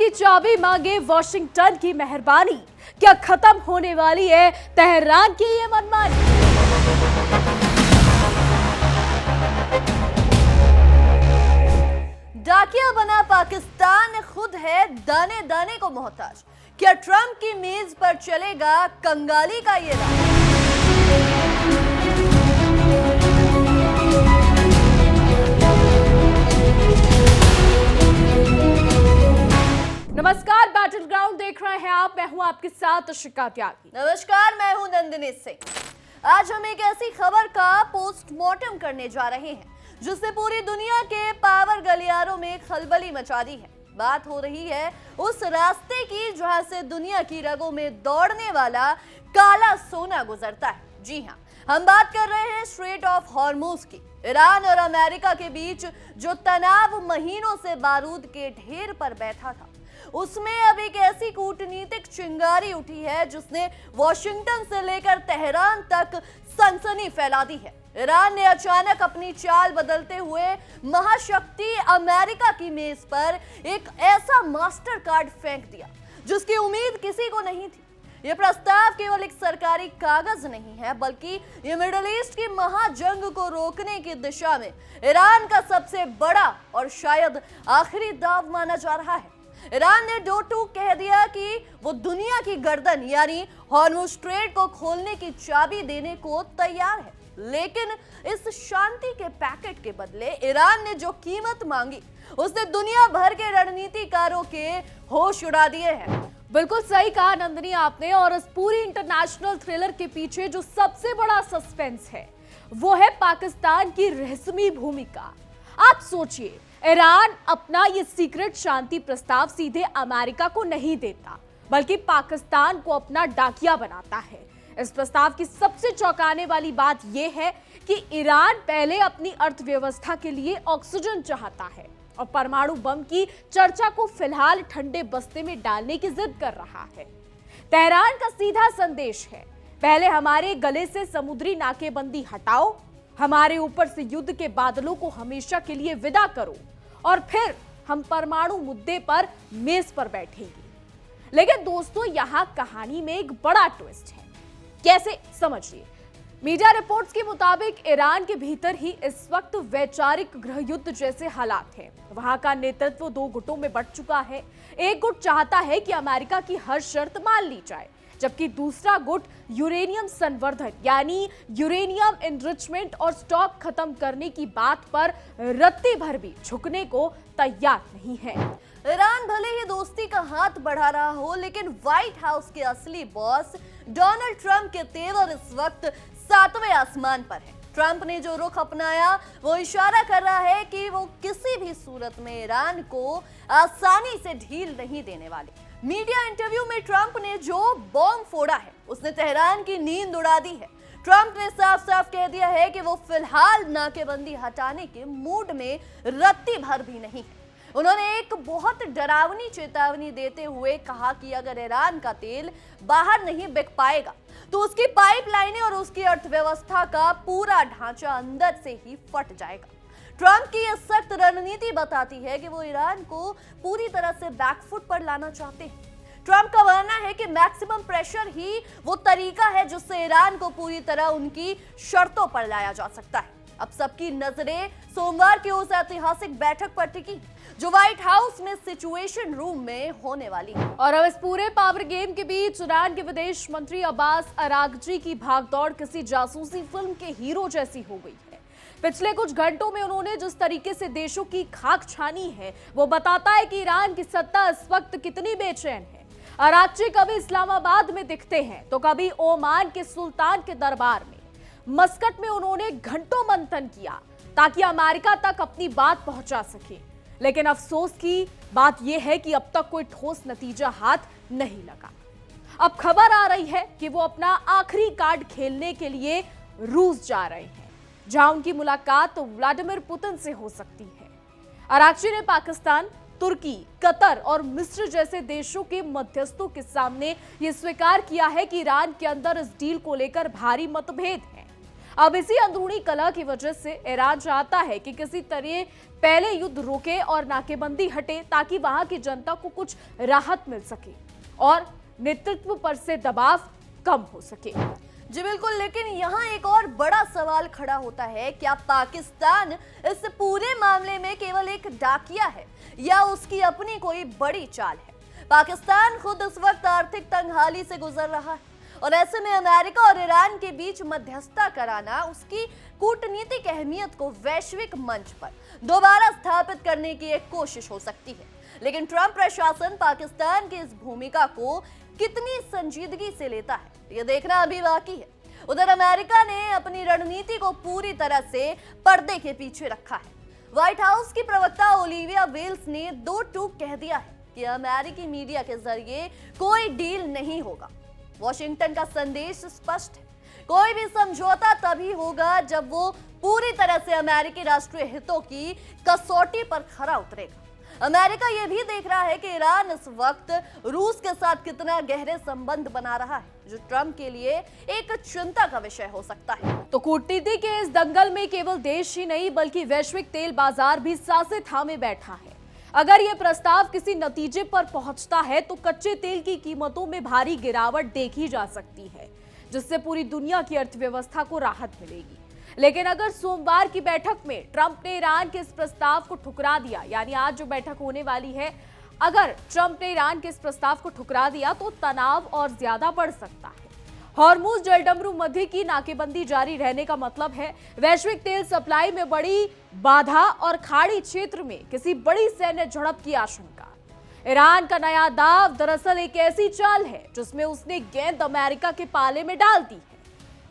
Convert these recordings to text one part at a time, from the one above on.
की चाबी मांगे वॉशिंगटन की मेहरबानी, क्या खत्म होने वाली है तेहरान की ये मनमानी? डाकिया बना पाकिस्तान खुद है दाने दाने को मोहताज। क्या ट्रंप की मेज पर चलेगा कंगाली का ये राज? नमस्कार, बैटल ग्राउंड देख रहे हैं आप। मैं हूं आपके साथ शिका त्यागी। नमस्कार, मैं हूं नंदिनी सिंह। आज हम एक ऐसी खबर का पोस्टमार्टम करने जा रहे हैं जिसने पूरी दुनिया के पावर गलियारों में खलबली मचा दी है। बात हो रही है उस रास्ते की जहां से दुनिया की रगों में दौड़ने वाला काला सोना गुजरता है। जी हां, हम बात कर रहे हैं स्ट्रेट ऑफ हॉर्मुज की। ईरान और अमेरिका के बीच जो तनाव महीनों से बारूद के ढेर पर बैठा था, उसमें अब एक ऐसी कूटनीतिक चिंगारी उठी है जिसने वॉशिंगटन से लेकर तेहरान तक सनसनी फैला दी है। ईरान ने अचानक अपनी चाल बदलते हुए महाशक्ति अमेरिका की मेज पर एक ऐसा मास्टर कार्ड फेंक दिया जिसकी उम्मीद किसी को नहीं थी। यह प्रस्ताव केवल एक सरकारी कागज नहीं है, बल्कि ये मिडिल ईस्ट की महाजंग को रोकने की दिशा में ईरान का सबसे बड़ा और शायद आखिरी दाव माना जा रहा है। ईरान ने दो टूक कह दिया कि वो दुनिया की गर्दन यानी हॉर्मुज स्ट्रेट को खोलने की चाबी देने को तैयार है, लेकिन इस शांति के पैकेट के बदले ईरान ने जो कीमत मांगी उसने दुनिया भर के रणनीतिकारों के होश उड़ा दिए हैं। बिल्कुल सही कहा नंदिनी आपने। और इस पूरी इंटरनेशनल थ्रिलर के पीछे जो सबसे बड़ा सस्पेंस है वो है पाकिस्तान की रहस्यमयी भूमिका। आप सोचिए, ईरान अपना ये सीक्रेट शांति प्रस्ताव सीधे अमेरिका को नहीं देता, बल्कि पाकिस्तान को अपना डाकिया बनाता है। इस प्रस्ताव की सबसे चौंकाने वाली बात यह है कि ईरान पहले अपनी अर्थव्यवस्था के लिए ऑक्सीजन चाहता है और परमाणु बम की चर्चा को फिलहाल ठंडे बस्ते में डालने की जिद कर रहा है। तेहरान का सीधा संदेश है, पहले हमारे गले से समुद्री नाकेबंदी हटाओ, हमारे ऊपर से युद्ध के बादलों को हमेशा के लिए विदा करो और फिर हम परमाणु मुद्दे पर मेज पर बैठेंगे। लेकिन दोस्तों, यहां कहानी में एक बड़ा ट्विस्ट है। कैसे, समझिए। मीडिया रिपोर्ट्स के मुताबिक ईरान के भीतर ही इस वक्त वैचारिक गृह युद्ध जैसे हालात हैं। वहां का नेतृत्व दो गुटों में बंट चुका है। एक गुट चाहता है कि अमेरिका की हर शर्त मान ली जाए, जबकि दूसरा गुट यूरेनियम संवर्धन यानी यूरेनियम एनरिचमेंट और स्टॉक खत्म करने की बात पर रत्ती भर भी झुकने को तैयार नहीं है। ईरान भले ही दोस्ती का हाथ बढ़ा रहा हो, लेकिन व्हाइट हाउस के असली बॉस डोनाल्ड ट्रंप के तेवर इस वक्त 7वें आसमान पर है। ट्रंप ने जो रुख अपनाया वो इशारा कर रहा है कि वो किसी भी सूरत में ईरान को आसानी से ढील नहीं देने वाले। मीडिया इंटरव्यू में ट्रंप ने जो बॉम्ब फोड़ा है उसने तेहरान की नींद उड़ा दी है। ट्रंप ने साफ साफ कह दिया है कि वो फिलहाल नाकेबंदी हटाने के मूड में रत्ती भर भी नहीं है। उन्होंने एक बहुत डरावनी चेतावनी देते हुए कहा कि अगर ईरान का तेल बाहर नहीं बिक पाएगा तो उसकी पाइपलाइनें और उसकी अर्थव्यवस्था का पूरा ढांचा अंदर से ही फट जाएगा। ट्रंप की यह सख्त रणनीति बताती है कि वो ईरान को पूरी तरह से बैकफुट पर लाना चाहते हैं। ट्रंप का मानना है कि मैक्सिमम प्रेशर ही वो तरीका है जिससे ईरान को पूरी तरह उनकी शर्तों पर लाया जा सकता है। अब सबकी नजरें सोमवार की उस ऐतिहासिक बैठक पर टिकी जो व्हाइट हाउस में सिचुएशन रूम में होने वाली है। और अब इस पूरे पावर गेम के बीच ईरान के विदेश मंत्री अब्बास अरागची की भागदौड़ किसी जासूसी फिल्म के हीरो जैसी हो गई है। पिछले कुछ घंटों में उन्होंने जिस तरीके से देशों की खाक छानी है वो बताता है कि ईरान की सत्ता इस वक्त कितनी बेचैन है। अरागची कभी इस्लामाबाद में दिखते हैं तो कभी ओमान के सुल्तान के दरबार में। मस्कट में उन्होंने घंटों मंथन किया ताकि अमेरिका तक अपनी बात पहुंचा सके, लेकिन अफसोस की बात यह है कि अब तक कोई ठोस नतीजा हाथ नहीं लगा। अब खबर आ रही है कि वो अपना आखिरी कार्ड खेलने के लिए रूस जा रहे हैं, जहां उनकी मुलाकात व्लादिमीर पुतिन से हो सकती है। अरागची ने पाकिस्तान, तुर्की, कतर और मिस्र जैसे देशों के मध्यस्थों के सामने यह स्वीकार किया है कि ईरान के अंदर इस डील को लेकर भारी मतभेद है। अब इसी अंदरूनी कलह की वजह से ईरान चाहता है कि किसी तरह पहले युद्ध रोके और नाकेबंदी हटे, ताकि वहां की जनता को कुछ राहत मिल सके और नेतृत्व पर से दबाव कम हो सके। जी बिल्कुल, लेकिन यहाँ एक और बड़ा सवाल खड़ा होता है, क्या पाकिस्तान इस पूरे मामले में केवल एक डाकिया है या उसकी अपनी कोई बड़ी चाल है? पाकिस्तान खुद इस वक्त आर्थिक तंगहाली से गुजर रहा है और ऐसे में अमेरिका और ईरान के बीच मध्यस्थता कराना उसकी कूटनीतिक अहमियत को वैश्विक मंच पर दोबारा स्थापित करने की एक कोशिश हो सकती है। लेकिन ट्रंप प्रशासन पाकिस्तान की इस भूमिका को कितनी संजीदगी से लेता है, ये देखना अभी बाकी है। उधर अमेरिका ने अपनी रणनीति को पूरी तरह से पर्दे के पीछे रखा है। व्हाइट हाउस की प्रवक्ता ओलिविया वेल्स ने दो टूक कह दिया है कि अमेरिकी मीडिया के जरिए कोई डील नहीं होगा। वॉशिंगटन का संदेश स्पष्ट है, कोई भी समझौता तभी होगा जब वो पूरी तरह से अमेरिकी राष्ट्रीय हितों की कसौटी पर खरा उतरेगा। अमेरिका ये भी देख रहा है कि ईरान इस वक्त रूस के साथ कितना गहरे संबंध बना रहा है, जो ट्रंप के लिए एक चिंता का विषय हो सकता है। तो कूटनीति के इस दंगल में केवल देश ही नहीं बल्कि वैश्विक तेल बाजार भी सांसें थामे बैठा है। अगर यह प्रस्ताव किसी नतीजे पर पहुंचता है तो कच्चे तेल की कीमतों में भारी गिरावट देखी जा सकती है, जिससे पूरी दुनिया की अर्थव्यवस्था को राहत मिलेगी। लेकिन अगर सोमवार की बैठक में ट्रंप ने ईरान के इस प्रस्ताव को ठुकरा दिया, यानी आज जो बैठक होने वाली है, अगर ट्रंप ने ईरान के इस प्रस्ताव को ठुकरा दिया तो तनाव और ज्यादा बढ़ सकता है। हॉर्मुज जलडमरू मध्य की नाकेबंदी जारी रहने का मतलब है वैश्विक तेल सप्लाई में बड़ी बाधा और खाड़ी क्षेत्र में किसी बड़ी सैन्य झड़प की आशंका। ईरान का नया दाव दरअसल एक ऐसी चाल है जिसमें उसने गेंद अमेरिका के पाले में डाल दी है।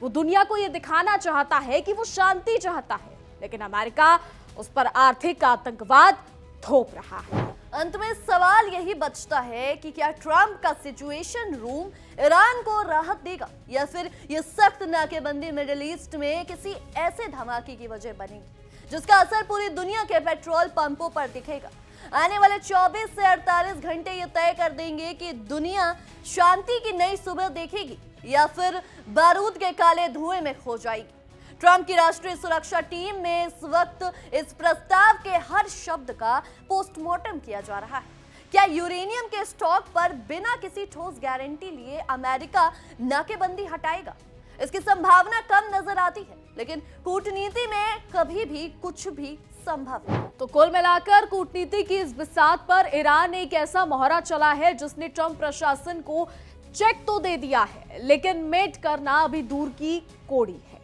वो दुनिया को यह दिखाना चाहता है कि वो शांति चाहता है, लेकिन अमेरिका उस पर आर्थिक आतंकवाद थोप रहा है। अंत में सवाल यही बचता है कि क्या ट्रंप का सिचुएशन रूम ईरान को राहत देगा या फिर ये सख्त नाकेबंदी मिडिल ईस्ट में किसी ऐसे धमाके की वजह बनेगी जिसका असर पूरी दुनिया के पेट्रोल पंपों पर दिखेगा। आने वाले 24 से 48 घंटे ये तय कर देंगे कि दुनिया शांति की नई सुबह देखेगी या फिर बारूद के काले धुएं में खो जाएगी। ट्रंप की राष्ट्रीय सुरक्षा टीम में इस वक्त इस प्रस्ताव के हर शब्द का पोस्टमार्टम किया जा रहा है। क्या यूरेनियम के स्टॉक पर बिना किसी ठोस गारंटी लिए अमेरिका नाकेबंदी हटाएगा? इसकी संभावना कम नजर आती है, लेकिन कूटनीति में कभी भी कुछ भी संभव है। तो कुल मिलाकर कूटनीति की इस बिसात पर ईरान एक ऐसा मोहरा चला है जिसने ट्रंप प्रशासन को चेक तो दे दिया है, लेकिन मेट करना अभी दूर की कौड़ी है।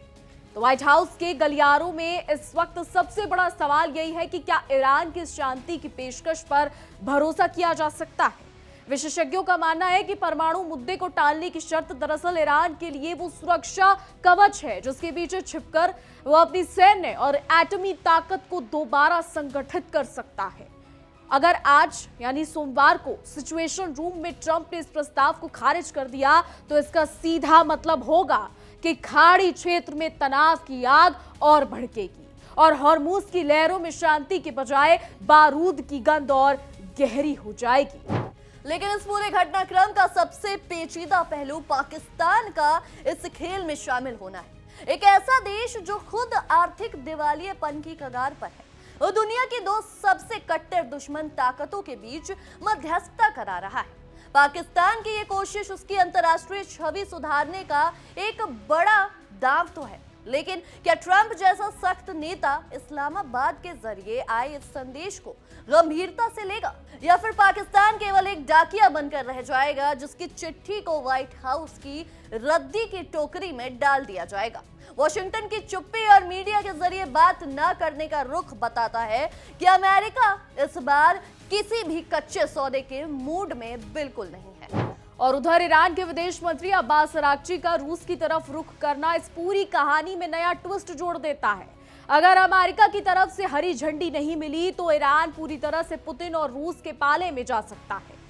तो व्हाइट हाउस के गलियारों में इस वक्त सबसे बड़ा सवाल यही है कि क्या ईरान की शांति की पेशकश पर भरोसा किया जा सकता है? विशेषज्ञों का मानना है कि परमाणु मुद्दे को टालने की शर्त दरअसल ईरान के लिए वो सुरक्षा कवच है जिसके पीछे छिपकर वो अपनी सैन्य और एटमी ताकत को दोबारा संगठित कर सकता है। अगर आज यानी सोमवार को सिचुएशन रूम में ट्रंप ने इस प्रस्ताव को खारिज कर दिया तो इसका सीधा मतलब होगा कि खाड़ी क्षेत्र में तनाव की आग और भड़केगी और हॉर्मुज की लहरों में शांति के बजाय बारूद की गंध और गहरी हो जाएगी। लेकिन इस पूरे घटनाक्रम का सबसे पेचीदा पहलू पाकिस्तान का इस खेल में शामिल होना है। एक ऐसा देश जो खुद आर्थिक दिवालियेपन की कगार पर है और दुनिया की दो सबसे कट्टर दुश्मन ताकतों के बीच मध्यस्थता करा रहा है। पाकिस्तान की ये कोशिश उसकी अंतर्राष्ट्रीय छवि सुधारने का एक बड़ा दांव तो है, लेकिन क्या ट्रंप जैसा सख्त नेता इस्लामाबाद के जरिए आए इस संदेश को गंभीरता से लेगा या फिर पाकिस्तान केवल एक डाकिया बनकर रह जाएगा जिसकी चिट्ठी को व्हाइट हाउस की रद्दी की टोकरी में डाल दिया जाएगा? वॉशिंगटन की चुप्पी और मीडिया के जरिए बात न करने का रुख बताता है कि अमेरिका इस बार किसी भी कच्चे सौदे के मूड में बिल्कुल नहीं है। और उधर ईरान के विदेश मंत्री अब्बास अराक्ची का रूस की तरफ रुख करना इस पूरी कहानी में नया ट्विस्ट जोड़ देता है। अगर अमेरिका की तरफ से हरी झंडी नहीं मिली तो ईरान पूरी तरह से पुतिन और रूस के पाले में जा सकता है।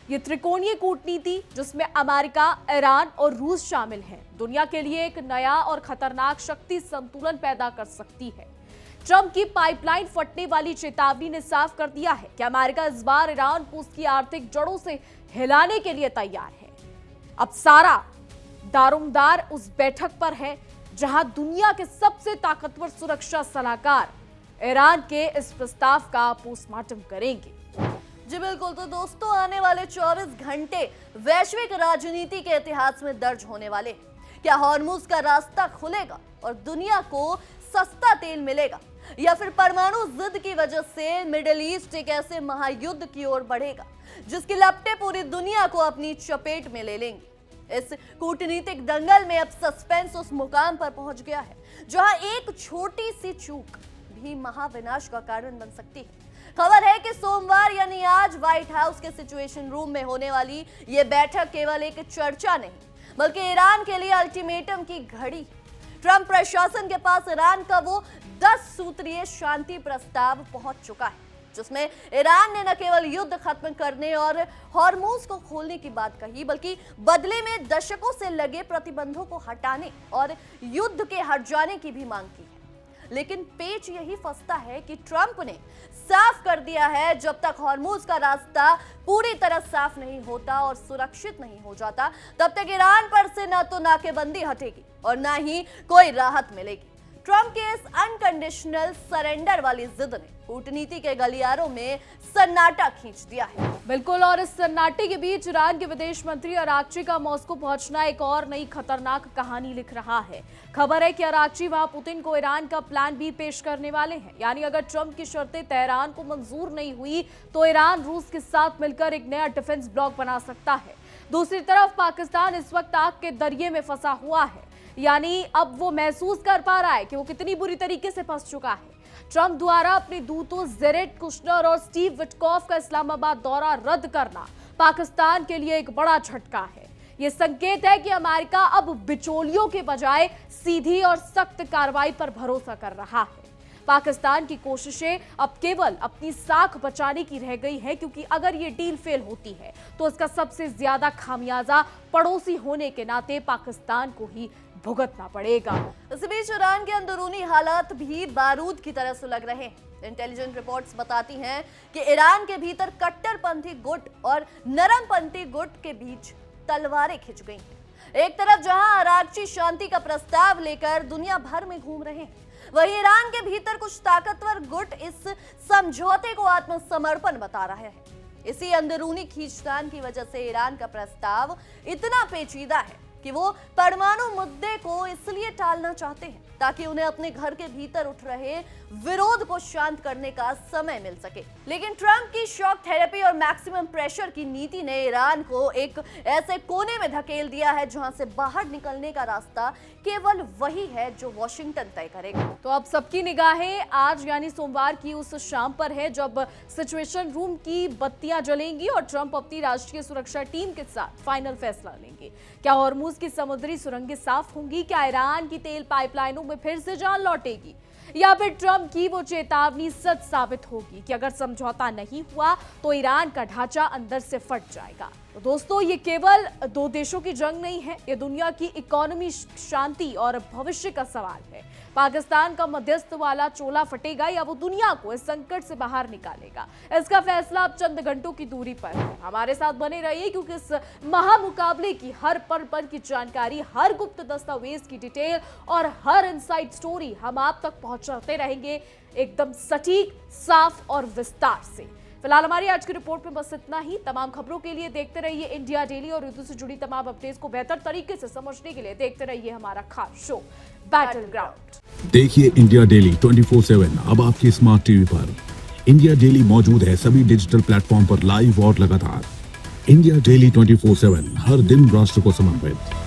ये त्रिकोणीय कूटनीति जिसमें अमेरिका, ईरान और रूस शामिल हैं, दुनिया के लिए एक नया और खतरनाक शक्ति संतुलन पैदा कर सकती है। ट्रंप की पाइपलाइन फटने वाली चेतावनी ने साफ कर दिया है कि अमेरिका इस बार ईरान को उसकी आर्थिक जड़ों से हिलाने के लिए तैयार है। अब सारा दारोमदार उस बैठक पर है जहां दुनिया के सबसे ताकतवर सुरक्षा सलाहकार ईरान के इस प्रस्ताव का पोस्टमार्टम करेंगे। जी बिल्कुल। तो दोस्तों, आने वाले 24 घंटे वैश्विक राजनीति के इतिहास में दर्ज होने वाले हैं। क्या हॉर्मुज का रास्ता खुलेगा और दुनिया को सस्ता तेल मिलेगा, या फिर परमाणु जिद की वजह से मिडिल ईस्ट एक ऐसे महायुद्ध की ओर बढ़ेगा जिसकी लपटें पूरी दुनिया को अपनी चपेट में ले लेंगी। इस कूटनीतिक दंगल में अब सस्पेंस उस मुकाम पर पहुंच गया है जहां एक छोटी सी चूक भी महाविनाश का कारण बन सकती है। खबर है कि सोमवार यानी आज व्हाइट हाउस के सिचुएशन रूम में होने वाली यह बैठक केवल एक चर्चा नहीं बल्कि ईरान के लिए अल्टीमेटम की घड़ी। ट्रंप प्रशासन के पास ईरान का वो 10 सूत्रीय शांति प्रस्ताव पहुंच चुका है जिसमें ईरान ने न केवल युद्ध खत्म करने और हॉर्मुज को खोलने की बात कही बल्कि बदले में दशकों से लगे प्रतिबंधों को हटाने और युद्ध के हट जाने की भी मांग की है। लेकिन पेच यही फंसता है कि ट्रंप ने साफ कर दिया है जब तक हॉर्मुज का रास्ता पूरी तरह साफ नहीं होता और सुरक्षित नहीं हो जाता तब तक ईरान पर से न तो नाकेबंदी हटेगी और न ही कोई राहत मिलेगी। ट्रंप के इस अनकंडीशनल सरेंडर वाली जिद ने कूटनीति के गलियारों में सन्नाटा खींच दिया है। बिल्कुल, और इस सन्नाटे के बीच ईरान के विदेश मंत्री अरागची का मॉस्को पहुंचना एक और नई खतरनाक कहानी लिख रहा है। खबर है कि अरागची वहां पुतिन को ईरान का प्लान भी पेश करने वाले हैं। यानी अगर ट्रंप की शर्तें तेहरान को मंजूर नहीं हुई तो ईरान रूस के साथ मिलकर एक नया डिफेंस ब्लॉक बना सकता है। दूसरी तरफ पाकिस्तान इस वक्त आग के दरिये में फंसा हुआ है। यानी अब वो महसूस कर पा रहा है कि वो कितनी बुरी तरीके से फंस चुका है। ट्रंप द्वारा अपने दूतों जेरेड कुशनर और स्टीव विटकॉफ का इस्लामाबाद दौरा रद्द करना पाकिस्तान के लिए एक बड़ा झटका है। ये संकेत है कि अमेरिका अब बिचौलियों के बजाय सीधी और सख्त कार्रवाई पर भरोसा कर रहा है। पाकिस्तान की कोशिशें अब केवल अपनी साख बचाने की रह गई है, क्योंकि अगर ये डील फेल होती है तो इसका सबसे ज्यादा खामियाजा पड़ोसी होने के नाते पाकिस्तान को ही भुगतना पड़ेगा। इस बीच ईरान के अंदरूनी हालात भी बारूद की तरह सुलग रहे हैं। इंटेलिजेंस रिपोर्ट्स बताती हैं कि ईरान के भीतर कट्टरपंथी गुट और नरमपंथी गुट के बीच तलवारें खिंच गई हैं। एक तरफ जहां अरागची शांति का प्रस्ताव लेकर दुनिया भर में घूम रहे हैं, वहीं ईरान के भीतर कुछ ताकतवर गुट इस समझौते को आत्मसमर्पण बता रहा है। इसी अंदरूनी खींचतान की वजह से ईरान का प्रस्ताव इतना पेचीदा है कि वो परमाणु मुद्दे को इसलिए टालना चाहते हैं ताकि उन्हें अपने घर के भीतर उठ रहे विरोध को शांत करने का समय मिल सके। लेकिन ट्रंप की शॉक थेरेपी और मैक्सिमम प्रेशर की नीति ने ईरान को एक ऐसे कोने में धकेल दिया है जहां से बाहर निकलने का रास्ता केवल वही है जो वॉशिंगटन तय करेगा। तो अब सबकी निगाहें आज यानी सोमवार की उस शाम पर है जब सिचुएशन रूम की बत्तियां जलेंगी और ट्रंप अपनी राष्ट्रीय सुरक्षा टीम के साथ फाइनल फैसला लेंगे। क्या हॉर्मुज की समुद्री सुरंगें साफ होंगी? क्या ईरान की तेल पाइपलाइनों में फिर से जान लौटेगी? या फिर ट्रंप की वो चेतावनी सच साबित होगी कि अगर समझौता नहीं हुआ तो ईरान का ढांचा अंदर से फट जाएगा? तो दोस्तों, ये केवल दो देशों की जंग नहीं है, ये दुनिया की इकोनॉमी, शांति और भविष्य का सवाल है। पाकिस्तान का मध्यस्थ वाला चोला फटेगा या वो दुनिया को इस संकट से बाहर निकालेगा, इसका फैसला अब चंद घंटों की दूरी पर है। हमारे साथ बने रहिए क्योंकि इस महामुकाबले की हर पल की जानकारी, हर गुप्त दस्तावेज की डिटेल और हर इनसाइड स्टोरी हम आप तक पहुंचाते रहेंगे एकदम सटीक, साफ और विस्तार से। फिलहाल हमारी आज की रिपोर्ट में बस इतना ही। तमाम खबरों के लिए देखते रहिए इंडिया डेली और युद्ध से जुड़ी तमाम अपडेट्स को बेहतर तरीके से समझने के लिए देखते रहिए हमारा खास शो बैटल ग्राउंड। देखिए इंडिया डेली 24/7 अब आपकी स्मार्ट टीवी पर। इंडिया डेली मौजूद है सभी डिजिटल प्लेटफॉर्म पर लाइव और लगातार। इंडिया डेली 24/7 हर दिन राष्ट्र को समर्पित।